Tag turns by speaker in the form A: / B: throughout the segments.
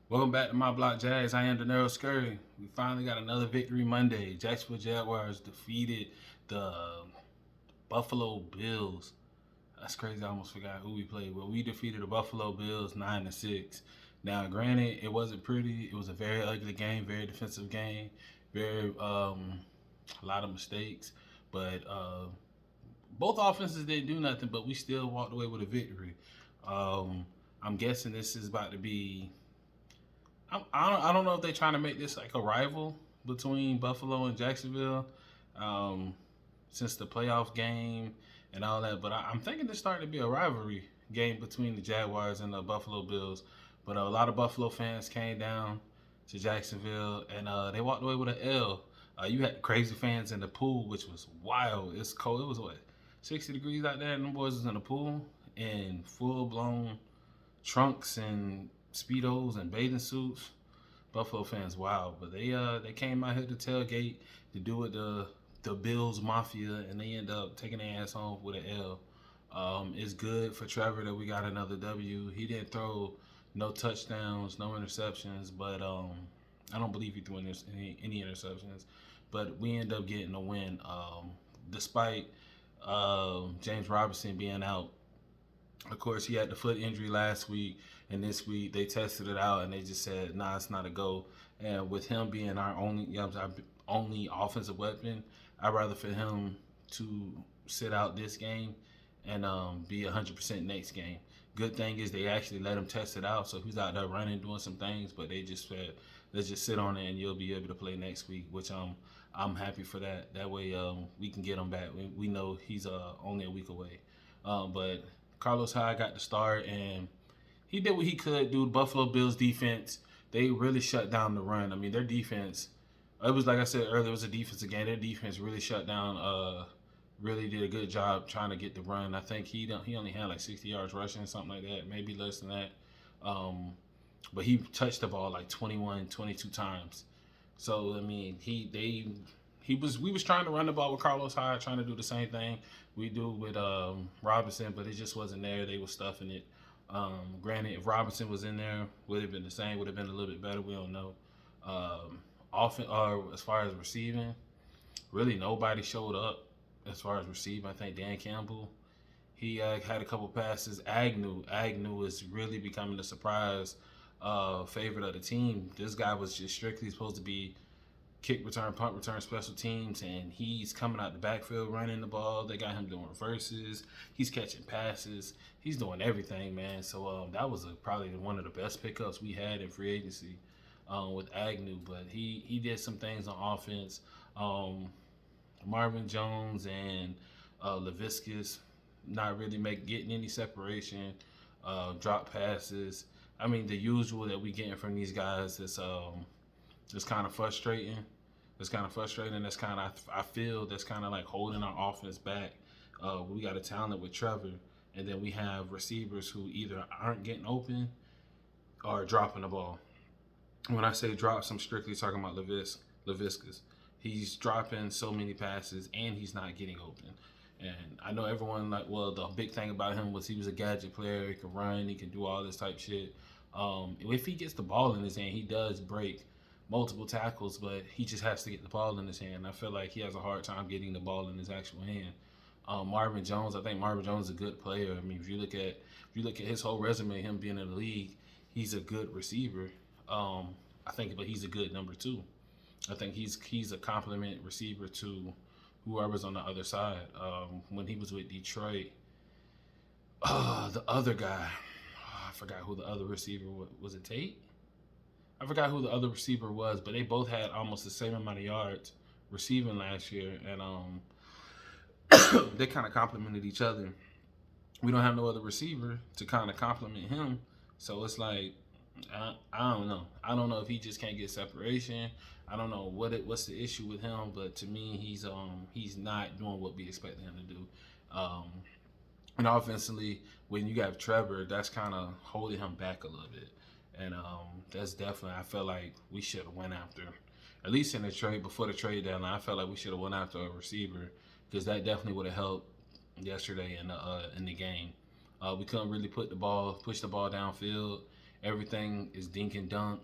A: Welcome back to my block, Jags. I am Denero Scurry. We finally got another victory Monday. Jacksonville Jaguars defeated the Buffalo Bills. That's crazy. I almost forgot who we played. Well, we defeated the Buffalo Bills 9-6. Now, granted, it wasn't pretty. It was a very ugly game, very defensive game, very a lot of mistakes. But both offenses didn't do nothing. But we still walked away with a victory. I'm guessing this is about to be I don't know if they're trying to make this like a rival between Buffalo and Jacksonville um, since the playoff game and all that. But I'm thinking it's starting to be a rivalry game between the Jaguars and the Buffalo Bills. But a lot of Buffalo fans came down to Jacksonville and they walked away with an L. You had crazy fans in the pool, which was wild. It's cold. It was what 60 degrees out there, and them boys was in the pool in full blown trunks and speedos and bathing suits. Buffalo fans, wow, but they came out here to tailgate to do it the Bills Mafia, and they end up taking their ass home with an L. It's good for Trevor that we got another W. He didn't throw no touchdowns, no interceptions, but I don't believe he threw any interceptions. But we end up getting a win, despite James Robinson being out. Of course, he had the foot injury last week, and this week they tested it out, and they just said, "Nah, it's not a go." And with him being our only offensive weapon, I'd rather for him to sit out this game and be 100% next game. Good thing is they actually let him test it out, so he's out there running, doing some things. But they just said, "Let's just sit on it, and you'll be able to play next week," which I'm happy for that. That way we can get him back. We know he's only a week away, but Carlos Hyde got the start, and he did what he could do. Buffalo Bills defense, they really shut down the run. I mean, their defense, it was like I said earlier, it was a defensive game. Their defense really shut down, really did a good job trying to get the run. I think he only had like 60 yards rushing, something like that, maybe less than that. But he touched the ball like 21, 22 times. So I mean, we was trying to run the ball with Carlos Hyde, trying to do the same thing we do with Robinson, but it just wasn't there. They were stuffing it. Granted, if Robinson was in there, would have been the same. Would have been a little bit better. We don't know. Often, as far as receiving, really nobody showed up as far as receiving. I think Dan Campbell, he had a couple passes. Agnew is really becoming a surprise favorite of the team. This guy was just strictly supposed to be kick return, punt return, special teams, and he's coming out the backfield running the ball. They got him doing reverses. He's catching passes. He's doing everything, man. So that was probably one of the best pickups we had in free agency with Agnew. But he did some things on offense. Marvin Jones and Laviscus not really getting any separation, drop passes. I mean, the usual that we getting from these guys is kind of frustrating. It's kind of frustrating. That's kind of I feel that's kind of like holding our offense back. We got a talent with Trevor, and then we have receivers who either aren't getting open or dropping the ball. When I say drops, I'm strictly talking about Laviscus. He's dropping so many passes, and he's not getting open. And I know everyone like, well, the big thing about him was he was a gadget player. He can run. He can do all this type shit. If he gets the ball in his hand, he does break multiple tackles, but he just has to get the ball in his hand. I feel like he has a hard time getting the ball in his actual hand. Marvin Jones, I think Marvin Jones is a good player. I mean, if you look at his whole resume, him being in the league, he's a good receiver. I think, but he's a good number two. I think he's a complement receiver to whoever's on the other side. When he was with Detroit, the other guy, I forgot who the other receiver was. It Tate? I forgot who the other receiver was, but they both had almost the same amount of yards receiving last year, and they kind of complemented each other. We don't have no other receiver to kind of complement him, so it's like I don't know. I don't know if he just can't get separation. I don't know what's the issue with him, but to me, he's not doing what we expect him to do. Um, and offensively, when you got Trevor, that's kind of holding him back a little bit. And that's definitely, I feel like we should have went after, at least in the trade, before the trade deadline, I felt like we should have went after a receiver because that definitely would have helped yesterday in the game. We couldn't really push the ball downfield, Everything is dink and dunk.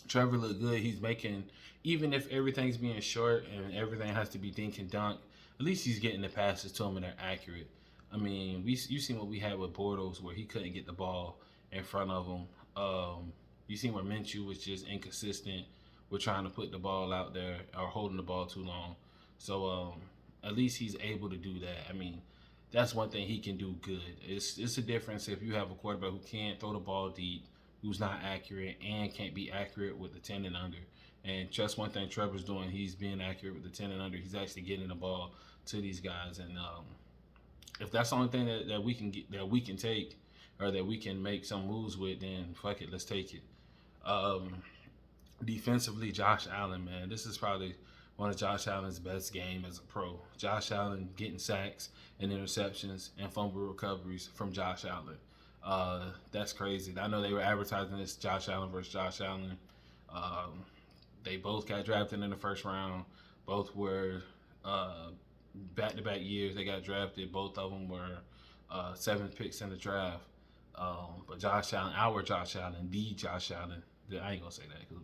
A: Trevor looked good. He's making, even if everything's being short and everything has to be dink and dunk, at least he's getting the passes to him and they're accurate. I mean, you seen what we had with Bortles where he couldn't get the ball in front of him. You seen where Minshew was just inconsistent with trying to put the ball out there or holding the ball too long. So at least he's able to do that. I mean, that's one thing he can do good. It's a difference if you have a quarterback who can't throw the ball deep, who's not accurate, and can't be accurate with the 10 and under. And just one thing Trevor's doing, he's being accurate with the 10 and under. He's actually getting the ball to these guys. And if that's the only thing that we can get, that we can take, or that we can make some moves with, then fuck it, let's take it. Defensively, Josh Allen, man, this is probably one of Josh Allen's best game as a pro. Josh Allen getting sacks and interceptions and fumble recoveries from Josh Allen. That's crazy. I know they were advertising this Josh Allen versus Josh Allen. They both got drafted in the first round. Both were back-to-back years they got drafted. Both of them were 7th picks in the draft. But Josh Allen, our Josh Allen, the Josh Allen, I ain't gonna say that because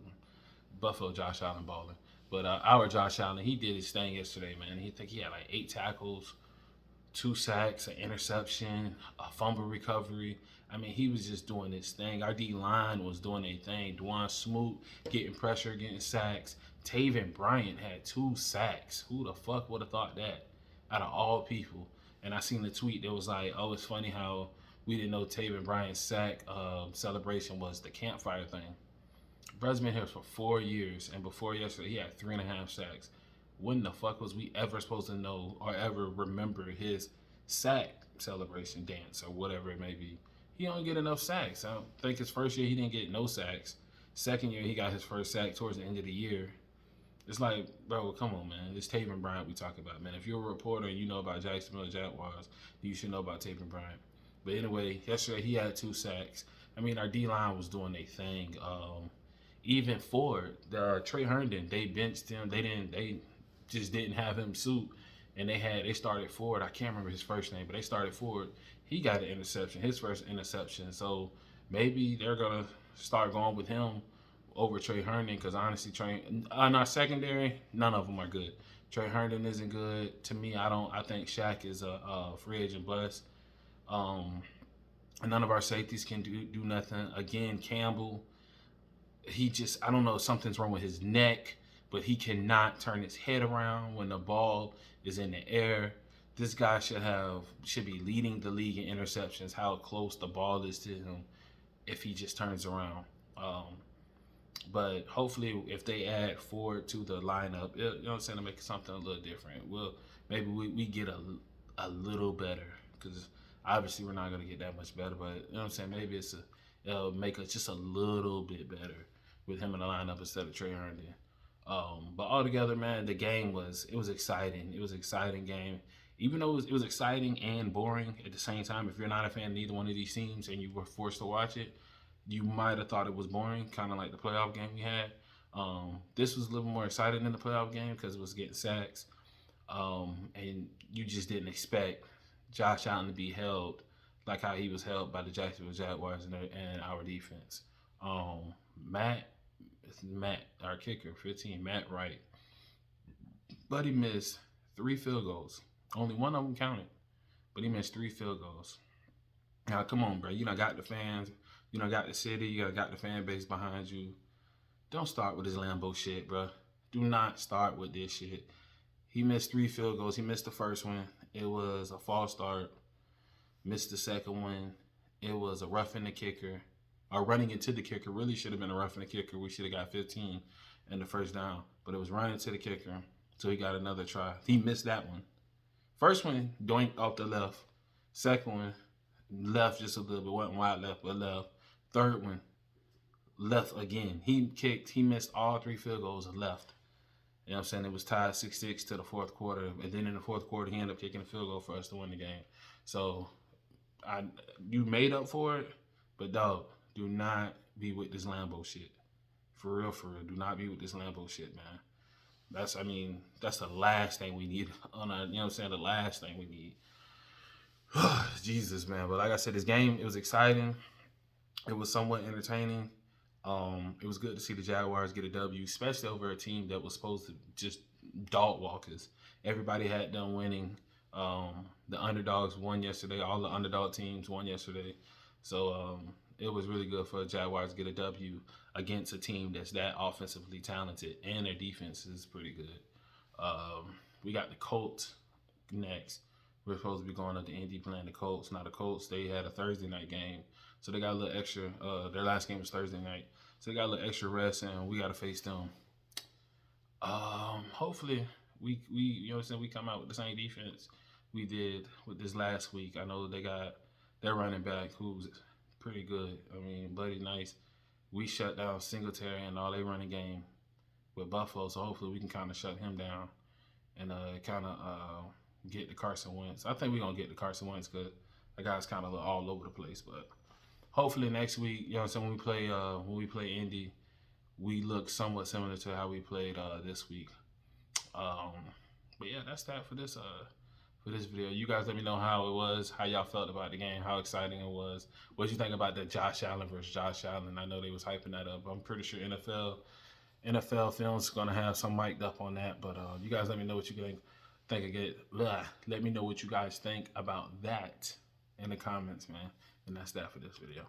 A: Buffalo Josh Allen balling. But our Josh Allen, he did his thing yesterday, man. He had like 8 tackles, 2 sacks, an interception, a fumble recovery. I mean, he was just doing his thing. Our D-line was doing their thing. Dwan Smoot getting pressure, getting sacks. Taven Bryant had 2 sacks. Who the fuck would have thought that out of all people? And I seen the tweet that was like, oh, it's funny how we didn't know Taven Bryant's sack celebration was the campfire thing. Bro's been here for 4 years, and before yesterday, he had 3.5 sacks. When the fuck was we ever supposed to know or ever remember his sack celebration dance or whatever it may be? He don't get enough sacks. I don't think his first year he didn't get no sacks. Second year he got his first sack towards the end of the year. It's like, bro, come on, man. It's Taven Bryant we talk about, man. If you're a reporter and you know about Jacksonville Jaguars, you should know about Taven Bryant. But anyway, yesterday he had 2 sacks. I mean, our D-line was doing their thing. Even Ford, Trey Herndon, they benched him. They just didn't have him suit, and they started Ford. I can't remember his first name, but they started Ford. He got an interception, his first interception. So maybe they're gonna start going with him over Trey Herndon, because honestly, in our secondary, none of them are good. Trey Herndon isn't good to me. I think Shaq is a free agent bust. None of our safeties can do nothing. Again, Campbell, I don't know, something's wrong with his neck, but he cannot turn his head around when the ball is in the air. This guy should be leading the league in interceptions, how close the ball is to him if he just turns around. But hopefully if they add Ford to the lineup, you know what I'm saying, to make something a little different. Maybe we get a little better, because obviously we're not going to get that much better, but you know what I'm saying, maybe it'll make us just a little bit better with him in the lineup instead of Trey Herndon. But altogether, man, the game was exciting. It was an exciting game. Even though it was exciting and boring at the same time, if you're not a fan of either one of these teams and you were forced to watch it, you might have thought it was boring, kind of like the playoff game we had. This was a little more exciting than the playoff game because it was getting sacks. And you just didn't expect Josh Allen to be held like how he was held by the Jacksonville Jaguars and our defense. Matt, our kicker, 15, Matt Wright. Buddy missed 3 field goals. Only one of them counted, but he missed 3 field goals. Now, come on, bro. You done got the fans. You done got the city. You done got the fan base behind you. Don't start with this Lambo shit, bro. Do not start with this shit. He missed 3 field goals. He missed the first one. It was a false start. Missed the second one. It was a roughing the kicker. Or running into the kicker. Really should have been a roughing the kicker. We should have got 15 in the first down. But it was running to the kicker. So he got another try. He missed that one. First one, doink off the left. Second one, left just a little bit. Wasn't wide left, but left. Third one, left again. He missed all 3 field goals and left. You know what I'm saying? It was tied 6-6 to the fourth quarter. And then in the fourth quarter, he ended up kicking a field goal for us to win the game. So, you made up for it, but dog, do not be with this Lambo shit. For real. Do not be with this Lambo shit, man. That's the last thing we need you know what I'm saying? The last thing we need. Jesus, man. But like I said, this game, it was exciting. It was somewhat entertaining. It was good to see the Jaguars get a W, especially over a team that was supposed to just dog walkers. Everybody had them winning. The underdogs won yesterday. All the underdog teams won yesterday. So it was really good for the Jaguars to get a W against a team that's that offensively talented, and their defense is pretty good. We got the Colts next. We're supposed to be going up to Indy playing the Colts. Now the Colts, they had a Thursday night game, so they got a little extra. Their last game was Thursday night, so they got a little extra rest, and we got to face them. Hopefully we you know what I'm saying, we come out with the same defense we did with this last week. I know they got their running back who's pretty good. I mean, Buddy Nice. We shut down Singletary and all they running game with Buffalo, so hopefully we can kind of shut him down and kind of get the Carson Wentz. I think we're gonna get the Carson Wentz because the guy's kind of all over the place. But hopefully next week, you know, so when we play Indy, we look somewhat similar to how we played this week. Um, but yeah, that's that for this video. You guys let me know how it was, how y'all felt about the game, how exciting it was. What you think about the Josh Allen versus Josh Allen? I know they was hyping that up. I'm pretty sure NFL Films gonna have some mic'd up on that. But you guys let me know what you think again. Let me know what you guys think about that in the comments, man. And that's that for this video.